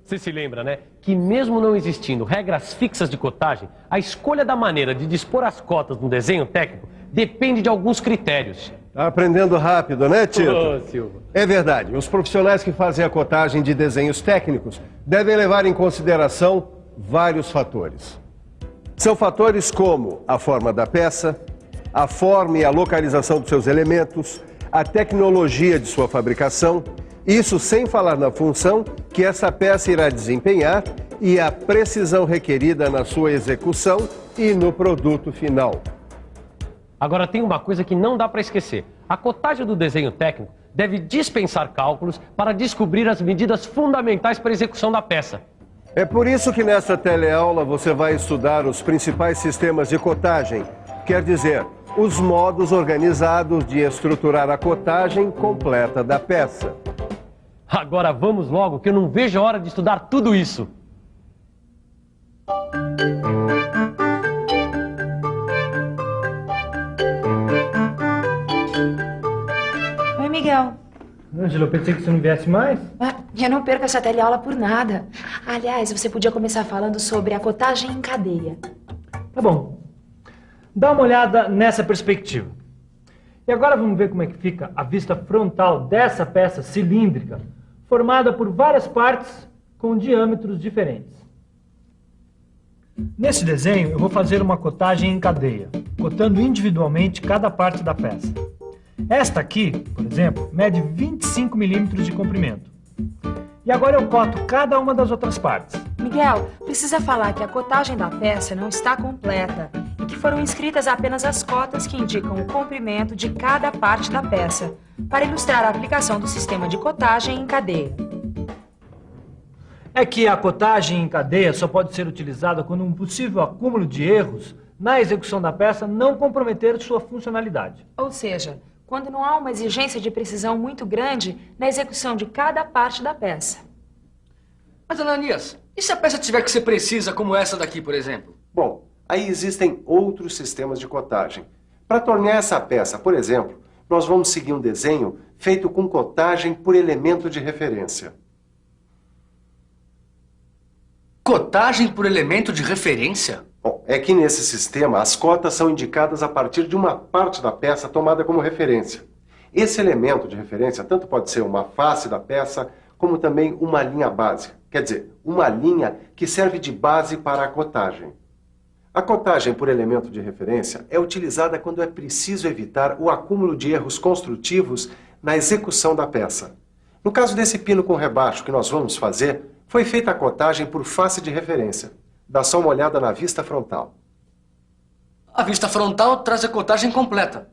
Você se lembra, né, que mesmo não existindo regras fixas de cotagem, a escolha da maneira de dispor as cotas no desenho técnico depende de alguns critérios. Tá aprendendo rápido, né, Tito? Ô, Silva. É verdade. Os profissionais que fazem a cotagem de desenhos técnicos devem levar em consideração vários fatores. São fatores como a forma da peça, a forma e a localização dos seus elementos, a tecnologia de sua fabricação, isso sem falar na função que essa peça irá desempenhar e a precisão requerida na sua execução e no produto final. Agora tem uma coisa que não dá para esquecer. A cotagem do desenho técnico deve dispensar cálculos para descobrir as medidas fundamentais para a execução da peça. É por isso que nessa teleaula você vai estudar os principais sistemas de cotagem, quer dizer, os modos organizados de estruturar a cotagem completa da peça. Agora vamos logo, que eu não vejo a hora de estudar tudo isso. Oi, Miguel. Ângela, eu pensei que você não viesse mais. Eu não perco essa teleaula por nada. Aliás, você podia começar falando sobre a cotagem em cadeia. Tá bom. Dá uma olhada nessa perspectiva. E agora vamos ver como é que fica a vista frontal dessa peça cilíndrica, formada por várias partes com diâmetros diferentes. Nesse desenho, eu vou fazer uma cotagem em cadeia, cotando individualmente cada parte da peça. Esta aqui, por exemplo, mede 25 milímetros de comprimento. E agora eu coto cada uma das outras partes. Miguel, precisa falar que a cotagem da peça não está completa e que foram inscritas apenas as cotas que indicam o comprimento de cada parte da peça, para ilustrar a aplicação do sistema de cotagem em cadeia. É que a cotagem em cadeia só pode ser utilizada quando um possível acúmulo de erros na execução da peça não comprometer sua funcionalidade. Ou seja, quando não há uma exigência de precisão muito grande na execução de cada parte da peça. Mas, Ananias, e se a peça tiver que ser precisa como essa daqui, por exemplo? Bom, aí existem outros sistemas de cotagem. Para tornar essa peça, por exemplo, nós vamos seguir um desenho feito com cotagem por elemento de referência. Cotagem por elemento de referência? Bom, é que nesse sistema as cotas são indicadas a partir de uma parte da peça tomada como referência. Esse elemento de referência tanto pode ser uma face da peça, como também uma linha básica. Quer dizer, uma linha que serve de base para a cotagem. A cotagem por elemento de referência é utilizada quando é preciso evitar o acúmulo de erros construtivos na execução da peça. No caso desse pino com rebaixo que nós vamos fazer, foi feita a cotagem por face de referência. Dá só uma olhada na vista frontal. A vista frontal traz a cotagem completa.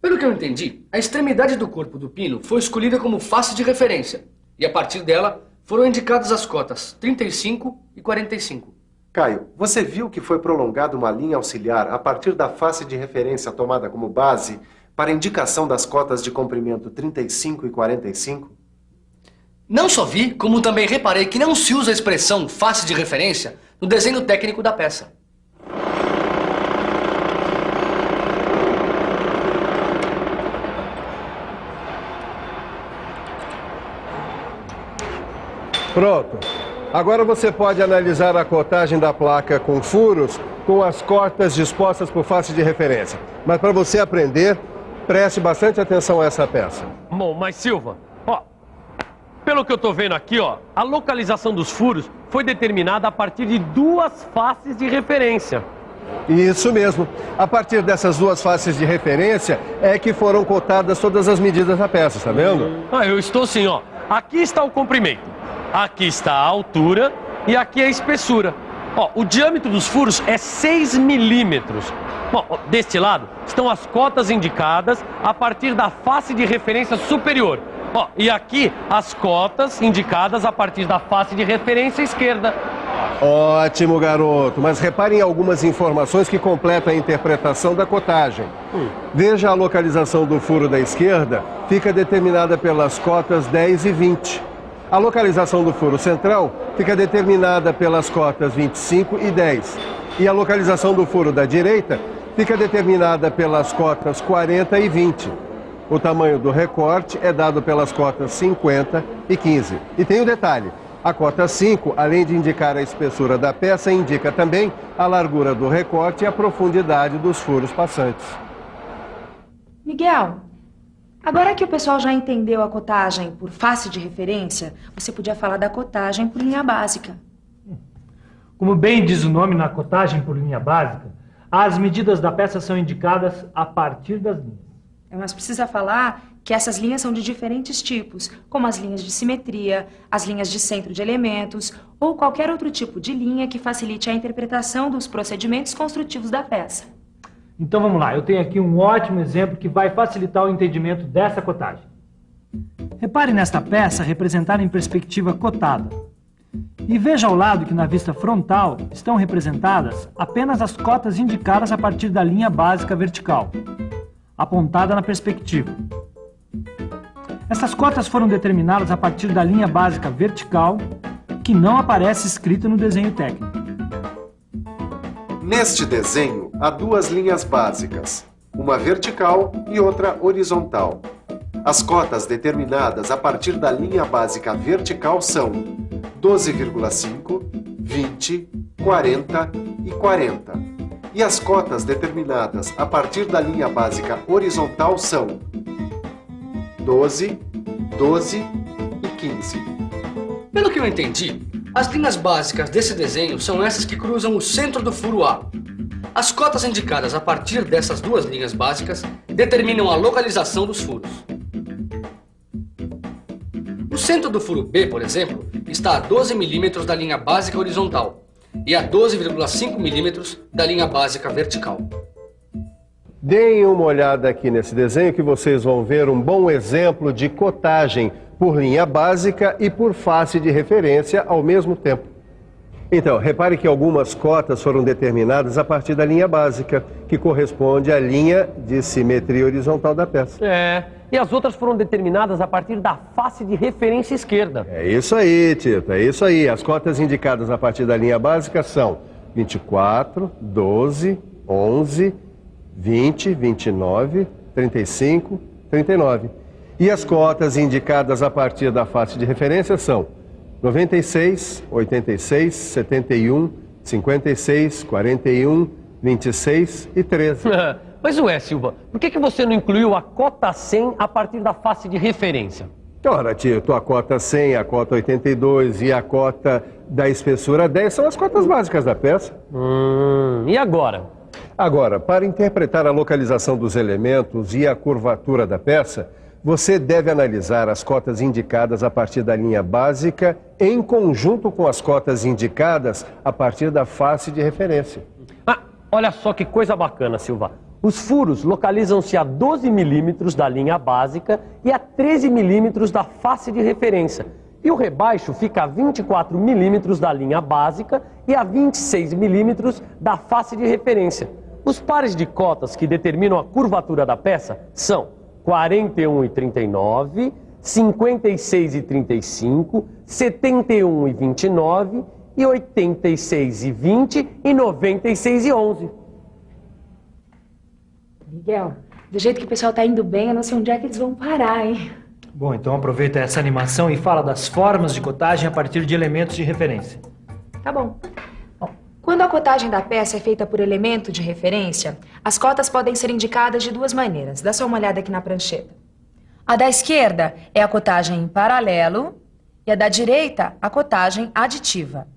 Pelo que eu entendi, a extremidade do corpo do pino foi escolhida como face de referência. E a partir dela foram indicadas as cotas 35 e 45. Caio, você viu que foi prolongada uma linha auxiliar a partir da face de referência tomada como base para a indicação das cotas de comprimento 35 e 45? Não só vi, como também reparei que não se usa a expressão face de referência no desenho técnico da peça. Pronto. Agora você pode analisar a cotagem da placa com furos com as cotas dispostas por face de referência. Mas para você aprender, preste bastante atenção a essa peça. Bom, mas Silva, ó, pelo que eu tô vendo aqui, ó, a localização dos furos foi determinada a partir de duas faces de referência. Isso mesmo. A partir dessas duas faces de referência é que foram cotadas todas as medidas da peça, tá vendo? Eu estou sim, ó. Aqui está o comprimento, aqui está a altura e aqui a espessura. Ó, o diâmetro dos furos é 6 milímetros. Bom, deste lado estão as cotas indicadas a partir da face de referência superior. Ó, e aqui as cotas indicadas a partir da face de referência esquerda. Ótimo, garoto. Mas reparem em algumas informações que completam a interpretação da cotagem. Veja a localização do furo da esquerda, fica determinada pelas cotas 10 e 20. A localização do furo central fica determinada pelas cotas 25 e 10. E a localização do furo da direita fica determinada pelas cotas 40 e 20. O tamanho do recorte é dado pelas cotas 50 e 15. E tem um detalhe, A cota 5, além de indicar a espessura da peça, indica também a largura do recorte e a profundidade dos furos passantes. Miguel, agora que o pessoal já entendeu a cotagem por face de referência, você podia falar da cotagem por linha básica. Como bem diz o nome na cotagem por linha básica, as medidas da peça são indicadas a partir das linhas. Mas precisa falar que essas linhas são de diferentes tipos, como as linhas de simetria, as linhas de centro de elementos ou qualquer outro tipo de linha que facilite a interpretação dos procedimentos construtivos da peça. Então vamos lá, eu tenho aqui um ótimo exemplo que vai facilitar o entendimento dessa cotagem. Repare nesta peça representada em perspectiva cotada. E veja ao lado que na vista frontal estão representadas apenas as cotas indicadas a partir da linha básica vertical, apontada na perspectiva. Essas cotas foram determinadas a partir da linha básica vertical, que não aparece escrita no desenho técnico. Neste desenho, há duas linhas básicas, uma vertical e outra horizontal. As cotas determinadas a partir da linha básica vertical são 12,5, 20, 40 e 40. E as cotas determinadas a partir da linha básica horizontal são 12, 12 e 15. Pelo que eu entendi, as linhas básicas desse desenho são essas que cruzam o centro do furo A. As cotas indicadas a partir dessas duas linhas básicas determinam a localização dos furos. O centro do furo B, por exemplo, está a 12 milímetros da linha básica horizontal e a 12,5 milímetros da linha básica vertical. Deem uma olhada aqui nesse desenho que vocês vão ver um bom exemplo de cotagem por linha básica e por face de referência ao mesmo tempo. Então, repare que algumas cotas foram determinadas a partir da linha básica, que corresponde à linha de simetria horizontal da peça. E as outras foram determinadas a partir da face de referência esquerda. É isso aí, Tito, é isso aí. As cotas indicadas a partir da linha básica são 24, 12, 11, 20, 29, 35, 39. E as cotas indicadas a partir da face de referência são 96, 86, 71, 56, 41, 26 e 13. Mas ué, Silva, por que você não incluiu a cota 100 a partir da face de referência? Ora, Tito, a cota 100, a cota 82 e a cota da espessura 10 são as cotas básicas da peça. E agora? Agora, para interpretar a localização dos elementos e a curvatura da peça, você deve analisar as cotas indicadas a partir da linha básica em conjunto com as cotas indicadas a partir da face de referência. Olha só que coisa bacana, Silva. Os furos localizam-se a 12 milímetros da linha básica e a 13 milímetros da face de referência. E o rebaixo fica a 24 milímetros da linha básica e a 26 milímetros da face de referência. Os pares de cotas que determinam a curvatura da peça são 41,39, 56,35, 71,29 e 86,20 e 96,11. Miguel, do jeito que o pessoal tá indo bem, eu não sei onde é que eles vão parar, hein? Bom, então aproveita essa animação e fala das formas de cotagem a partir de elementos de referência. Tá bom. Quando a cotagem da peça é feita por elemento de referência, as cotas podem ser indicadas de duas maneiras. Dá só uma olhada aqui na prancheta. A da esquerda é a cotagem em paralelo e a da direita, a cotagem aditiva.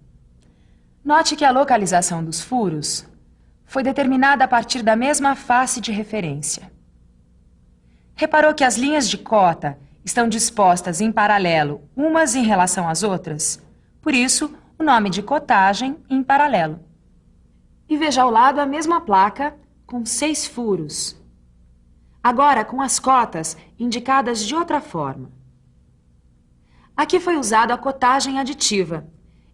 Note que a localização dos furos foi determinada a partir da mesma face de referência. Reparou que as linhas de cota estão dispostas em paralelo umas em relação às outras? Por isso, o nome de cotagem em paralelo. E veja ao lado a mesma placa com 6 furos. Agora com as cotas indicadas de outra forma. Aqui foi usado a cotagem aditiva.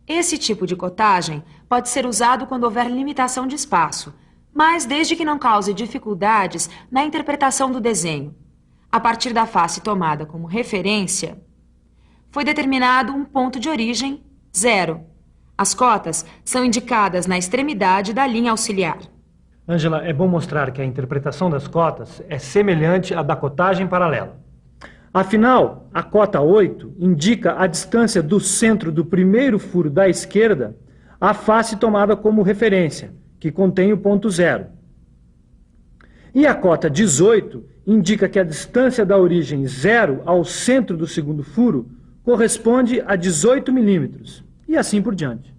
Esse tipo de cotagem pode ser usado quando houver limitação de espaço, mas desde que não cause dificuldades na interpretação do desenho. A partir da face tomada como referência, foi determinado um ponto de origem 0. As cotas são indicadas na extremidade da linha auxiliar. Ângela, é bom mostrar que a interpretação das cotas é semelhante à da cotagem paralela. Afinal, a cota 8 indica a distância do centro do primeiro furo da esquerda à face tomada como referência, que contém o ponto 0. E a cota 18 indica que a distância da origem 0 ao centro do segundo furo corresponde a 18 milímetros, e assim por diante.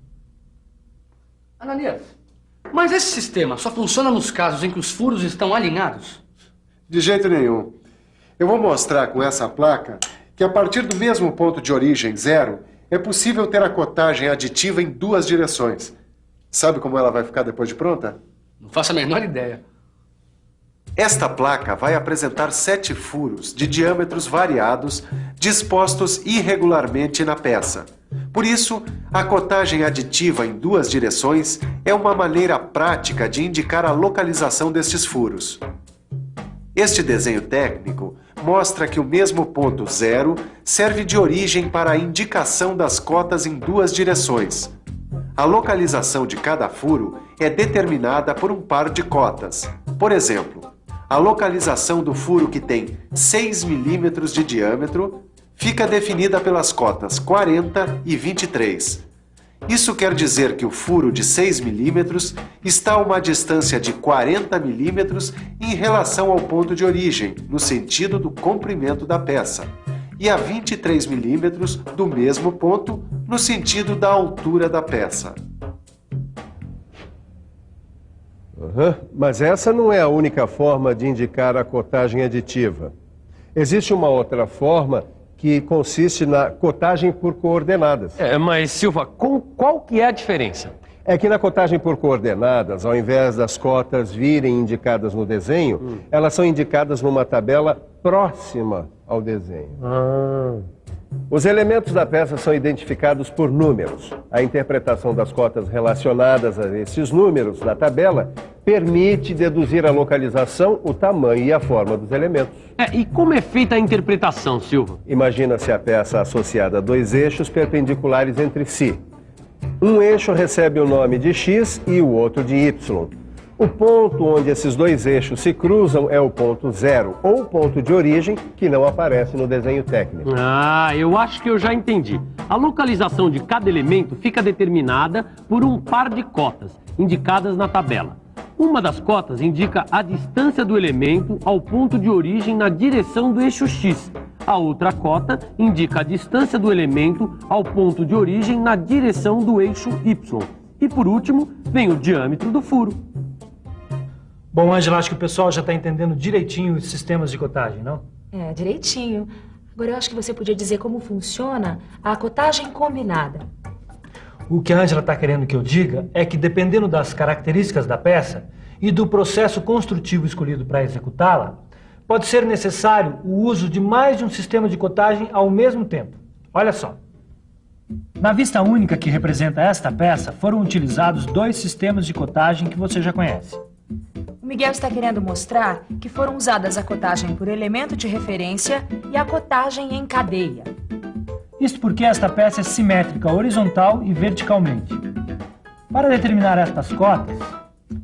Ananias, mas esse sistema só funciona nos casos em que os furos estão alinhados? De jeito nenhum. Eu vou mostrar com essa placa que a partir do mesmo ponto de origem 0, é possível ter a cotagem aditiva em duas direções. Sabe como ela vai ficar depois de pronta? Não faço a menor ideia. Esta placa vai apresentar 7 furos de diâmetros variados, dispostos irregularmente na peça. Por isso, a cotagem aditiva em duas direções é uma maneira prática de indicar a localização destes furos. Este desenho técnico mostra que o mesmo ponto 0 serve de origem para a indicação das cotas em duas direções. A localização de cada furo é determinada por um par de cotas. Por exemplo, a localização do furo que tem 6 milímetros de diâmetro fica definida pelas cotas 40 e 23. Isso quer dizer que o furo de 6 milímetros está a uma distância de 40 milímetros em relação ao ponto de origem, no sentido do comprimento da peça, e a 23 milímetros do mesmo ponto, no sentido da altura da peça. Mas essa não é a única forma de indicar a cotagem aditiva. Existe uma outra forma que consiste na cotagem por coordenadas. Mas Silva, qual que é a diferença? É que na cotagem por coordenadas, ao invés das cotas virem indicadas no desenho, elas são indicadas numa tabela próxima ao desenho. Os elementos da peça são identificados por números. A interpretação das cotas relacionadas a esses números na tabela permite deduzir a localização, o tamanho e a forma dos elementos. E como é feita a interpretação, Silva? Imagina-se a peça associada a dois eixos perpendiculares entre si. Um eixo recebe o nome de X e o outro de Y. O ponto onde esses dois eixos se cruzam é o ponto 0, ou ponto de origem, que não aparece no desenho técnico. Eu acho que eu já entendi. A localização de cada elemento fica determinada por um par de cotas, indicadas na tabela. Uma das cotas indica a distância do elemento ao ponto de origem na direção do eixo X. A outra cota indica a distância do elemento ao ponto de origem na direção do eixo Y. E por último, vem o diâmetro do furo. Bom, Ângela, acho que o pessoal já está entendendo direitinho os sistemas de cotagem, não? Direitinho. Agora eu acho que você podia dizer como funciona a cotagem combinada. O que a Ângela está querendo que eu diga é que, dependendo das características da peça e do processo construtivo escolhido para executá-la, pode ser necessário o uso de mais de um sistema de cotagem ao mesmo tempo. Olha só. Na vista única que representa esta peça, foram utilizados dois sistemas de cotagem que você já conhece. O Miguel está querendo mostrar que foram usadas a cotagem por elemento de referência e a cotagem em cadeia. Isto porque esta peça é simétrica horizontal e verticalmente. Para determinar estas cotas,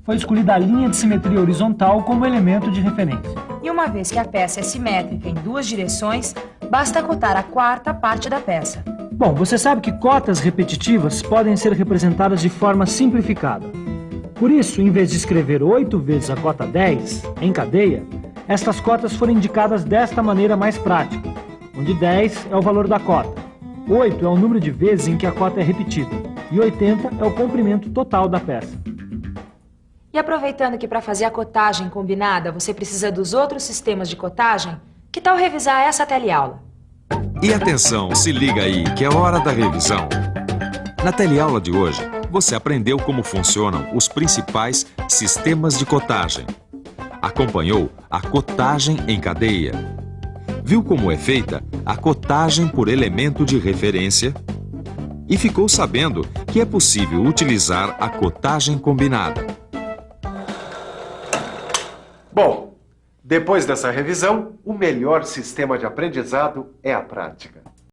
foi escolhida a linha de simetria horizontal como elemento de referência. E uma vez que a peça é simétrica em duas direções, basta cotar a quarta parte da peça. Bom, você sabe que cotas repetitivas podem ser representadas de forma simplificada. Por isso, em vez de escrever 8 vezes a cota 10 em cadeia, estas cotas foram indicadas desta maneira mais prática, onde 10 é o valor da cota, 8 é o número de vezes em que a cota é repetida e 80 é o comprimento total da peça. E aproveitando que para fazer a cotagem combinada você precisa dos outros sistemas de cotagem, que tal revisar essa teleaula? E atenção, se liga aí que é hora da revisão. Na teleaula de hoje, você aprendeu como funcionam os principais sistemas de cotagem. Acompanhou a cotagem em cadeia. Viu como é feita a cotagem por elemento de referência? E ficou sabendo que é possível utilizar a cotagem combinada. Bom, depois dessa revisão, o melhor sistema de aprendizado é a prática.